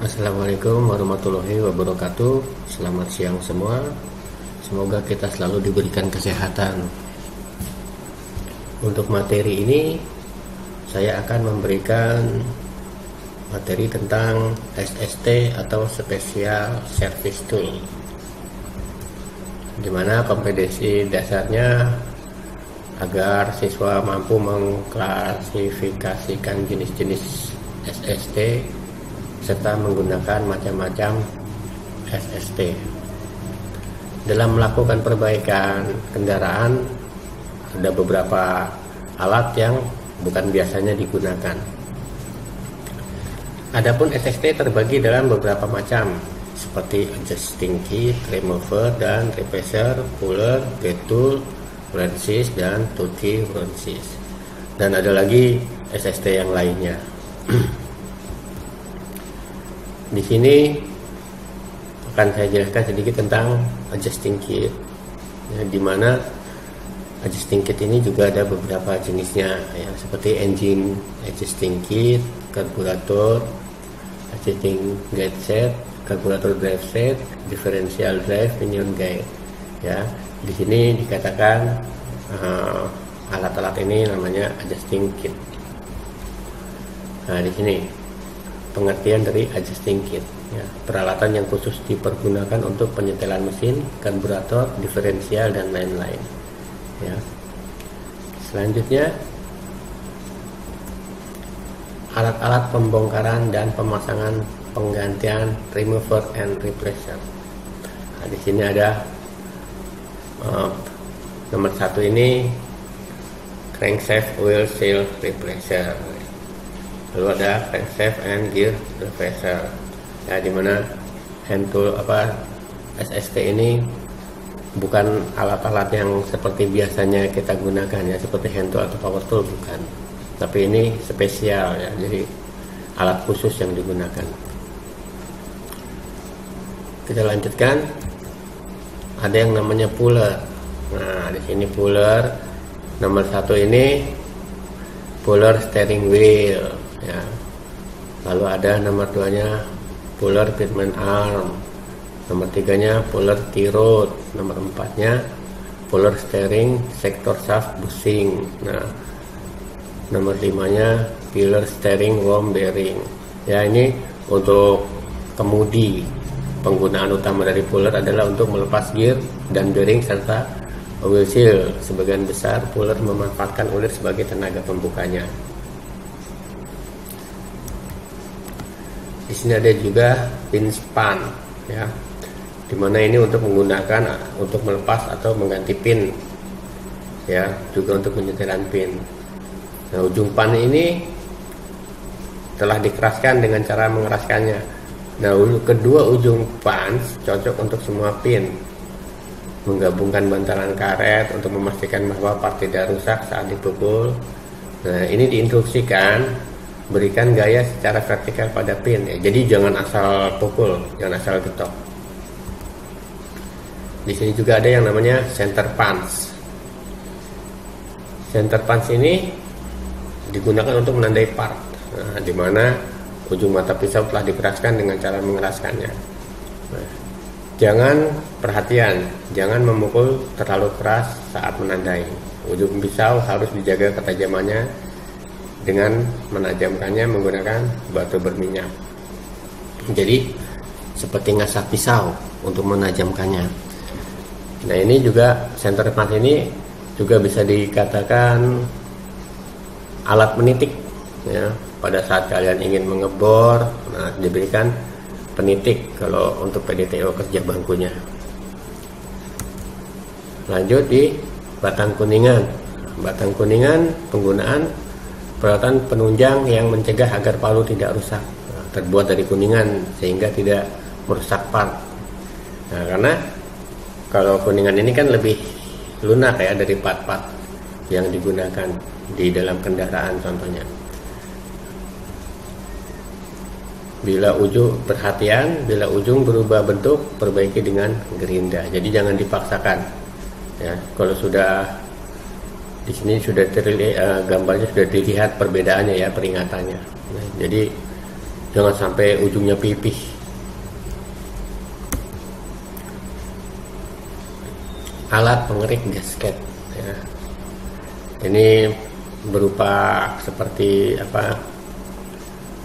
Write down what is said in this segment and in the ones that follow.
Assalamualaikum warahmatullahi wabarakatuh. Selamat siang semua. Semoga kita selalu diberikan kesehatan. Untuk materi ini saya akan memberikan materi tentang SST atau Special Service Tool, dimana kompetensi dasarnya agar siswa mampu mengklasifikasikan jenis-jenis SST serta menggunakan macam-macam SST. Dalam melakukan perbaikan kendaraan ada beberapa alat yang bukan biasanya digunakan. Adapun SST terbagi dalam beberapa macam seperti adjusting kit, remover dan replacer, puller, gate tool, wrenches dan tool-key wrenches. Dan ada lagi SST yang lainnya. Di sini akan saya jelaskan sedikit tentang adjusting kit, ya, di mana adjusting kit ini juga ada beberapa jenisnya, ya, seperti engine adjusting kit, karburator adjusting guide set, karburator drive set, differential drive pinion guide. Ya, di sini dikatakan alat-alat ini namanya adjusting kit. Nah, di sini pengertian dari adjusting kit, ya, peralatan yang khusus dipergunakan untuk penyetelan mesin, karburator, diferensial dan lain-lain. Ya. Selanjutnya, alat-alat pembongkaran dan pemasangan penggantian remover and replacer. Nah, di sini ada nomor 1 ini crankshaft oil seal replacer. Lalu ada crankshaft and gear replacer, ya, dimana hand tool SST ini bukan alat-alat yang seperti biasanya kita gunakan, ya, seperti hand tool atau power tool, bukan, tapi ini spesial, ya, jadi alat khusus yang digunakan. Kita lanjutkan, ada yang namanya puller. Nah, di sini puller nomor 1 ini puller steering wheel, ya. Lalu ada nomor 2-nya puller fitment arm, nomor 3-nya puller T-rod, nomor 4-nya puller steering sector shaft bushing. Nah, nomor 5-nya puller steering worm bearing. Ya, ini untuk kemudi. Penggunaan utama dari puller adalah untuk melepas gear dan bearing serta oil seal. Sebagian besar puller memanfaatkan ulir sebagai tenaga pembukanya. Di sini ada juga pin span, ya, dimana ini untuk melepas atau mengganti pin, ya, juga untuk penyetelan pin. Nah, ujung pan ini telah dikeraskan dengan cara mengeraskannya. Nah, kedua ujung pan cocok untuk semua pin. Menggabungkan bantalan karet untuk memastikan bahwa part tidak rusak saat dipukul. Nah, ini diinstruksikan berikan gaya secara vertikal pada pin, ya. Jadi jangan asal pukul, jangan asal getok. Di sini juga ada yang namanya center punch. Center punch ini digunakan untuk menandai part, nah, di mana ujung mata pisau telah dikeraskan dengan cara mengeraskannya. Nah, jangan memukul terlalu keras saat menandai. Ujung pisau harus dijaga ketajamannya dengan menajamkannya menggunakan batu berminyak. Jadi seperti ngasah pisau untuk menajamkannya. Nah, ini juga center punch ini juga bisa dikatakan alat menitik, ya. Pada saat kalian ingin mengebor, nah, diberikan penitik kalau untuk PDTO kerja bangkunya. Lanjut di batang kuningan. Batang kuningan penggunaan peralatan penunjang yang mencegah agar palu tidak rusak. Nah, terbuat dari kuningan sehingga tidak merusak part. Nah, karena kalau kuningan ini kan lebih lunak, ya, dari part-part yang digunakan di dalam kendaraan contohnya. Bila ujung berubah bentuk, perbaiki dengan gerinda. Jadi jangan dipaksakan, ya. Kalau sudah di sini sudah terlihat gambarnya, sudah dilihat perbedaannya, ya, peringatannya. Nah, jadi jangan sampai ujungnya pipih. Alat pengerik gasket ya. Ini berupa seperti apa,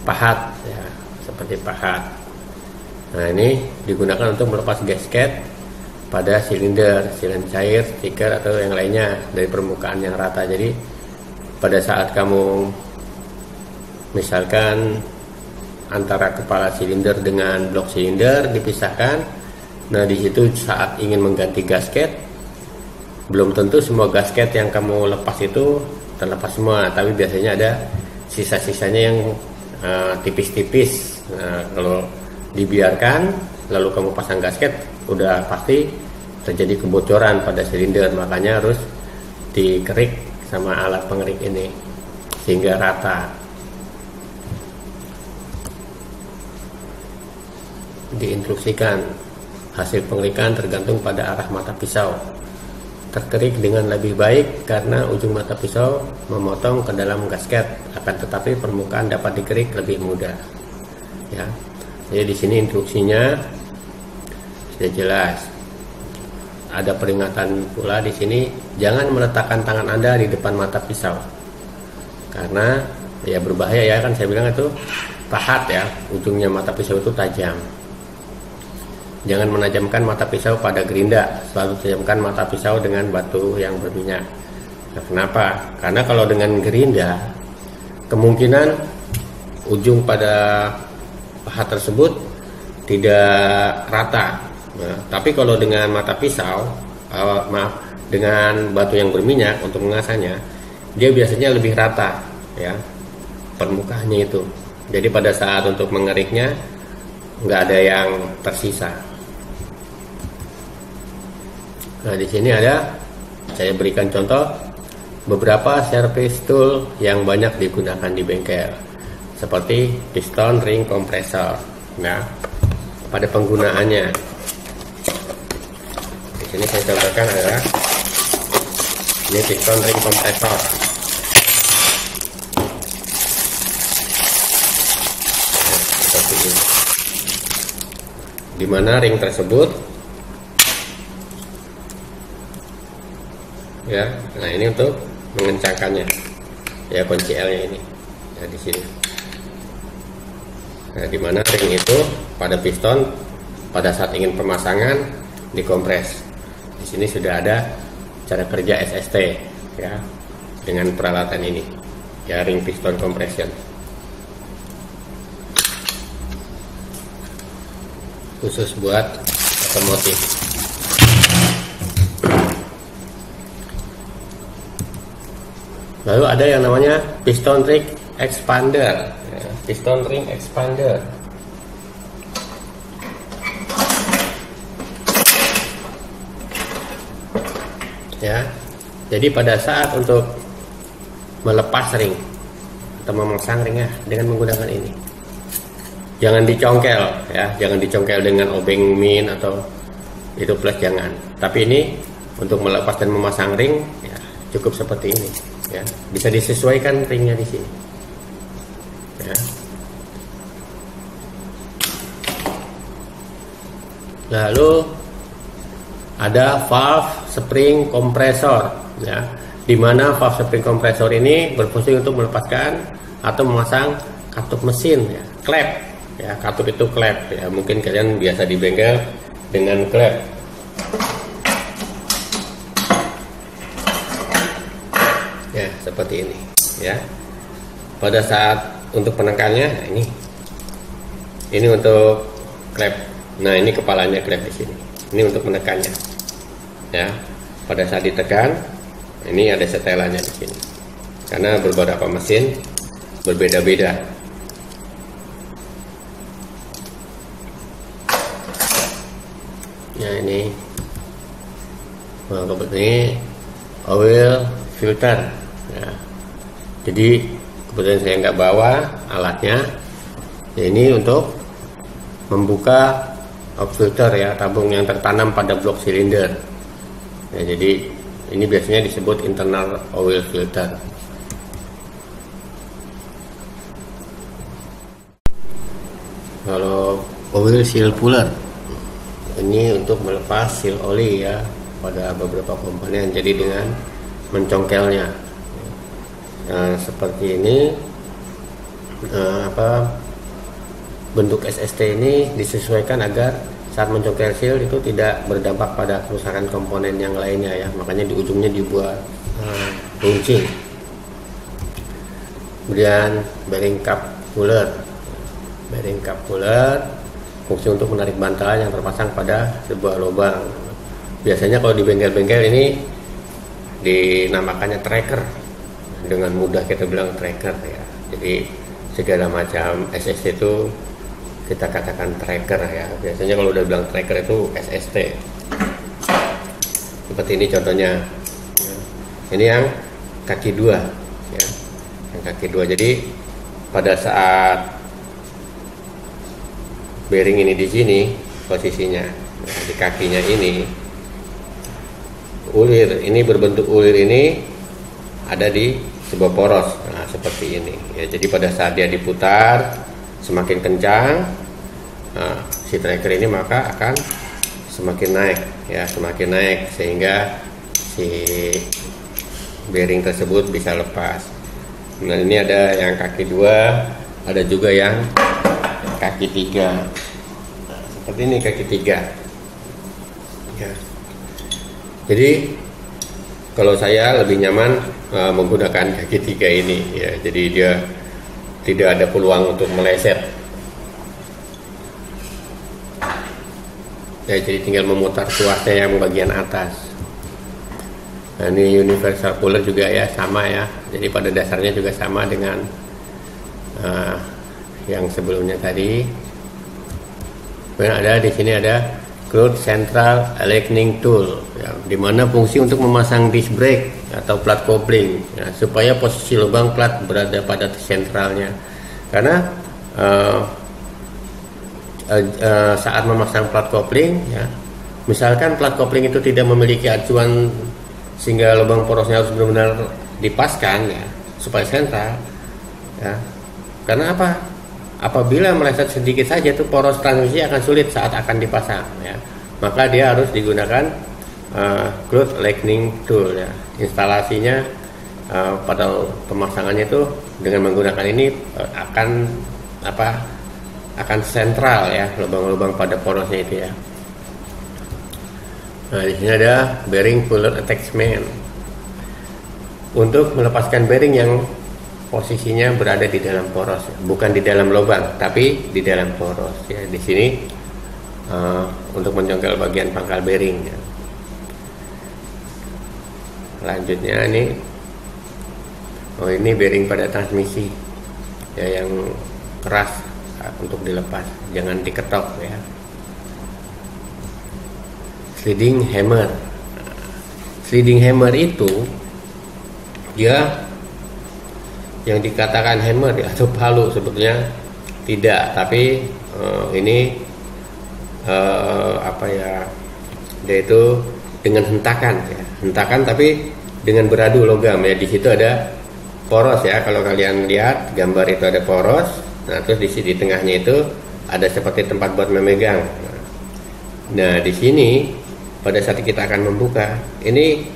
pahat ya, seperti pahat. Nah, ini digunakan untuk melepas gasket pada silinder cair, stiker atau yang lainnya dari permukaan yang rata. Jadi pada saat kamu misalkan antara kepala silinder dengan blok silinder dipisahkan, nah di situ saat ingin mengganti gasket, belum tentu semua gasket yang kamu lepas itu terlepas semua, tapi biasanya ada sisa-sisanya yang tipis-tipis. Nah, kalau dibiarkan lalu kamu pasang gasket, udah pasti terjadi kebocoran pada silinder. Makanya harus dikerik sama alat pengerik ini sehingga rata. Diinstruksikan hasil pengerikan tergantung pada arah mata pisau. Terkerik dengan lebih baik karena ujung mata pisau memotong ke dalam gasket, akan tetapi permukaan dapat dikerik lebih mudah. Ya, jadi di sini instruksinya sudah jelas. Ada peringatan pula di sini, jangan meletakkan tangan Anda di depan mata pisau, karena ya berbahaya ya, kan saya bilang itu pahat ya, ujungnya mata pisau itu tajam. Jangan menajamkan mata pisau pada gerinda, selalu tajamkan mata pisau dengan batu yang berminyak. Nah, kenapa? Karena kalau dengan gerinda, kemungkinan ujung pada pahat tersebut tidak rata. Nah, tapi kalau dengan mata pisau, dengan batu yang berminyak untuk mengasahnya, dia biasanya lebih rata, ya, permukaannya itu. Jadi pada saat untuk mengeriknya nggak ada yang tersisa. Nah, di sini ada, saya berikan contoh beberapa service tool yang banyak digunakan di bengkel, seperti piston ring kompresor. Nah, pada penggunaannya, di sini saya contohkan adalah ini piston ring kompresor. Nah, seperti ini, di mana ring tersebut ya, nah ini untuk mengencangkannya ya, kunci L-nya ini ya di sini. Nah, di mana ring itu pada piston pada saat ingin pemasangan dikompres. Di sini sudah ada cara kerja SST ya, dengan peralatan ini ya, ring piston compression, khusus buat otomotif. Lalu ada yang namanya piston ring expander, ya, piston ring expander. Ya, jadi pada saat untuk melepas ring atau memasang ringnya dengan menggunakan ini, jangan dicongkel ya, jangan dicongkel dengan obeng min atau itu plus, jangan. Tapi ini untuk melepas dan memasang ring ya, cukup seperti ini. Ya, bisa disesuaikan ringnya di sini. Ya. Lalu ada valve spring kompresor, ya, di mana valve spring kompresor ini berfungsi untuk melepaskan atau memasang katup mesin, ya, klep. Ya, katup itu klep. Ya, mungkin kalian biasa di bengkel dengan klep. Ya, seperti ini ya. Pada saat untuk penekannya, nah ini untuk klep. Nah, ini kepalanya klep di sini. Ini untuk menekannya. Ya. Pada saat ditekan, ini ada setelannya di sini. Karena beberapa mesin berbeda-beda. Ya, ini oil filter. Ya. Jadi kebetulan saya nggak bawa alatnya. Ya, ini untuk membuka oil filter ya, tabung yang tertanam pada blok silinder. Ya, jadi ini biasanya disebut internal oil filter. Kalau oil seal puller ini untuk melepas seal oli ya pada beberapa komponen, jadi dengan mencongkelnya. Nah, seperti ini bentuk SST ini disesuaikan agar saat mencongkel seal itu tidak berdampak pada kerusakan komponen yang lainnya ya, makanya di ujungnya dibuat runcing. Kemudian bearing cup puller fungsi untuk menarik bantalan yang terpasang pada sebuah lubang. Biasanya kalau di bengkel-bengkel ini dinamakannya tracker, dengan mudah kita bilang tracker ya. Jadi segala macam SST itu kita katakan tracker ya. Biasanya kalau udah bilang tracker itu SST. Seperti ini contohnya. Ini yang kaki 2 ya. Yang kaki 2. Jadi pada saat bearing ini di sini posisinya, nah, di kakinya ini ulir ini berbentuk ulir ini ada di sebuah poros, nah, seperti ini ya. Jadi pada saat dia diputar semakin kencang, nah, si tracker ini maka akan semakin naik ya, semakin naik sehingga si bearing tersebut bisa lepas. Nah, ini ada yang kaki 2, ada juga yang kaki 3. Nah, seperti ini kaki 3 ya. Jadi kalau saya lebih nyaman menggunakan kaki 3 ini ya, jadi dia tidak ada peluang untuk meleset ya, jadi tinggal memutar tuasnya yang bagian atas. Nah, ini universal puller juga ya, sama ya, jadi pada dasarnya juga sama dengan yang sebelumnya tadi. Kemudian ada di sini ada Cloth Central Aligning Tool ya, dimana fungsi untuk memasang disc brake atau plat kopling ya, supaya posisi lubang plat berada pada sentralnya. Karena saat memasang plat kopling ya, misalkan plat kopling itu tidak memiliki acuan sehingga lubang porosnya harus benar-benar dipaskan ya supaya sentral ya. Karena apa? Apabila meleset sedikit saja itu poros transmisi akan sulit saat akan dipasang ya. Maka dia harus digunakan cloth lightning tool ya. Instalasinya pada pemasangannya itu dengan menggunakan ini akan sentral ya, lubang-lubang pada porosnya itu ya. Nah, di sini ada bearing puller attachment untuk melepaskan bearing yang posisinya berada di dalam poros, bukan di dalam lubang, tapi di dalam poros ya. Di sini untuk mencongkel bagian pangkal bearing ya. Selanjutnya ini bearing pada transmisi ya, yang keras untuk dilepas, jangan diketok ya. Sliding hammer. Sliding hammer itu dia yang dikatakan hammer ya, atau palu, sebetulnya tidak, tapi ini dia itu dengan hentakan ya, hentakan tapi dengan beradu logam ya. Di situ ada poros ya, kalau kalian lihat gambar itu ada poros. Nah, terus di tengahnya itu ada seperti tempat buat memegang. Nah, di sini pada saat kita akan membuka ini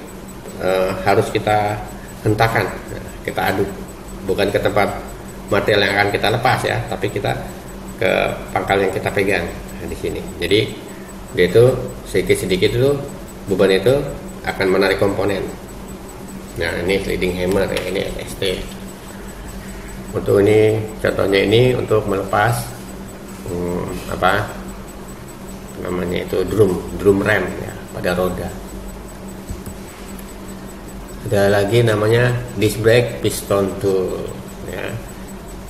harus kita hentakan, kita aduk, bukan ke tempat material yang akan kita lepas ya, tapi kita ke pangkal yang kita pegang. Nah, di sini. Jadi dia itu sedikit-sedikit itu beban itu akan menarik komponen. Nah, ini sliding hammer ya, ini SST. Untuk ini contohnya ini untuk melepas drum rem ya pada roda. Ada lagi namanya disc brake piston tool ya,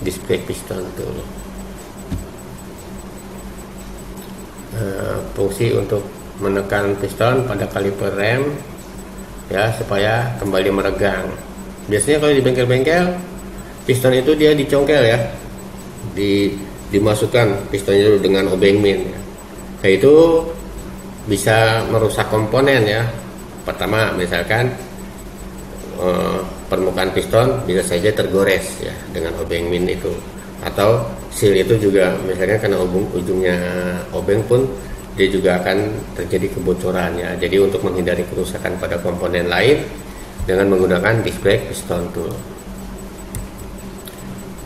disc brake piston tool. Fungsi untuk menekan piston pada kaliper rem ya, supaya kembali meregang. Biasanya kalau di bengkel-bengkel piston itu dia dicongkel ya, dimasukkan pistonnya dulu dengan obeng min ya. Kayak itu bisa merusak komponen ya. Pertama misalkan permukaan piston bisa saja tergores ya dengan obeng min itu. Atau seal itu juga misalnya karena ujungnya obeng pun dia juga akan terjadi kebocoran ya. Jadi untuk menghindari kerusakan pada komponen lain dengan menggunakan disc brake piston tool.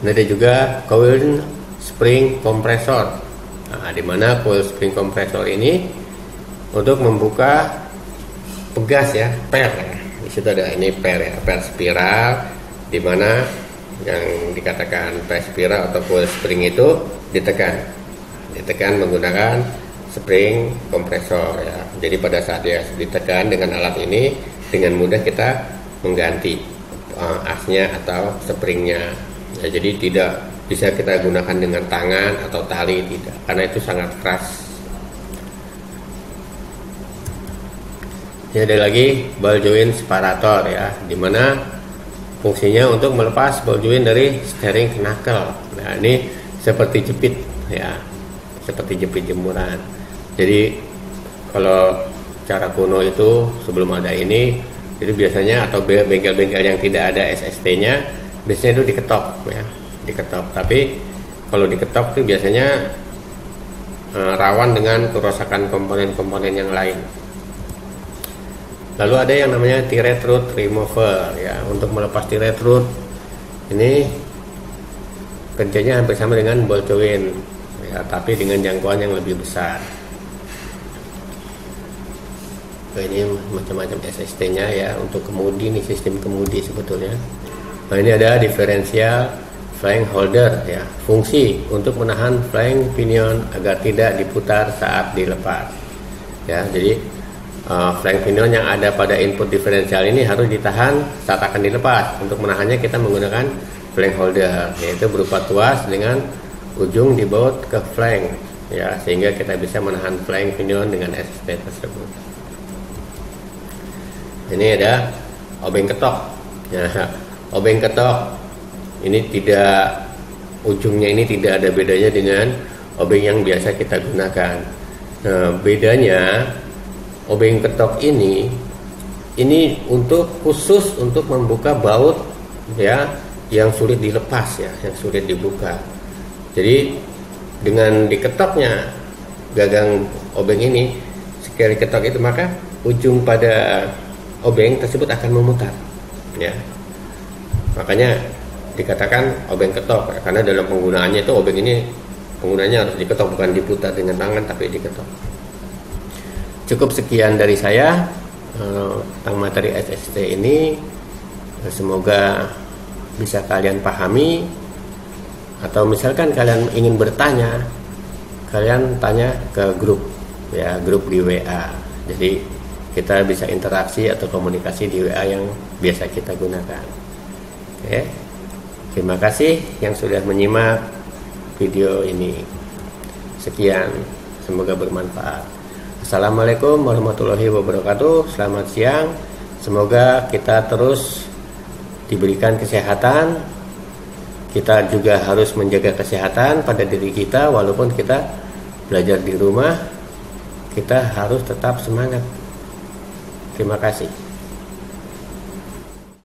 Ini ada juga coil spring compressor. Nah, di mana coil spring compressor ini untuk membuka pegas ya, per ya. Di situ ada ini per ya, per spiral, di mana yang dikatakan per spiral atau coil spring itu ditekan menggunakan spring kompresor ya. Jadi pada saat dia ditekan dengan alat ini, dengan mudah kita mengganti asnya atau springnya ya. Jadi tidak bisa kita gunakan dengan tangan atau tali, tidak, karena itu sangat keras. Ini ada lagi ball joint separator ya, dimana fungsinya untuk melepas ball joint dari steering knuckle. Nah ini seperti jepit ya, seperti jepit jemuran. Jadi kalau cara kuno itu sebelum ada ini, jadi biasanya atau bengkel-bengkel yang tidak ada SST-nya biasanya itu diketok ya, diketok. Tapi kalau diketok itu biasanya rawan dengan kerusakan komponen-komponen yang lain. Lalu ada yang namanya thread root remover ya. Untuk melepas thread root ini kerjanya hampir sama dengan ball joint ya, tapi dengan jangkauan yang lebih besar. Ini macam-macam SST-nya ya, untuk kemudi, nih sistem kemudi sebetulnya. Nah ini ada differential flank holder ya, fungsi untuk menahan flank pinion agar tidak diputar saat dilepas ya. Jadi flank pinion yang ada pada input diferensial ini harus ditahan saat akan dilepas. Untuk menahannya kita menggunakan flank holder, yaitu berupa tuas dengan ujung dibaut ke flank ya, sehingga kita bisa menahan flank pinion dengan SST tersebut. Ini ada obeng ketok ya. Obeng ketok ini tidak, ujungnya ini tidak ada bedanya dengan obeng yang biasa kita gunakan. Nah bedanya, obeng ketok ini untuk khusus untuk membuka baut ya, yang sulit dilepas ya, yang sulit dibuka. Jadi dengan diketoknya gagang obeng ini, sekali ketok itu maka ujung pada obeng tersebut akan memutar ya. Makanya dikatakan obeng ketok ya, karena dalam penggunaannya itu obeng ini penggunanya harus diketok, bukan diputar dengan tangan tapi diketok. Cukup sekian dari saya tentang materi SST ini. Semoga bisa kalian pahami, atau misalkan kalian ingin bertanya, kalian tanya ke grup ya, grup di WA. Jadi kita bisa interaksi atau komunikasi di WA yang biasa kita gunakan. Oke. Terima kasih yang sudah menyimak video ini. Sekian, semoga bermanfaat. Assalamualaikum warahmatullahi wabarakatuh. Selamat siang. Semoga kita terus diberikan kesehatan. Kita juga harus menjaga kesehatan pada diri kita, walaupun kita belajar di rumah, kita harus tetap semangat. Terima kasih.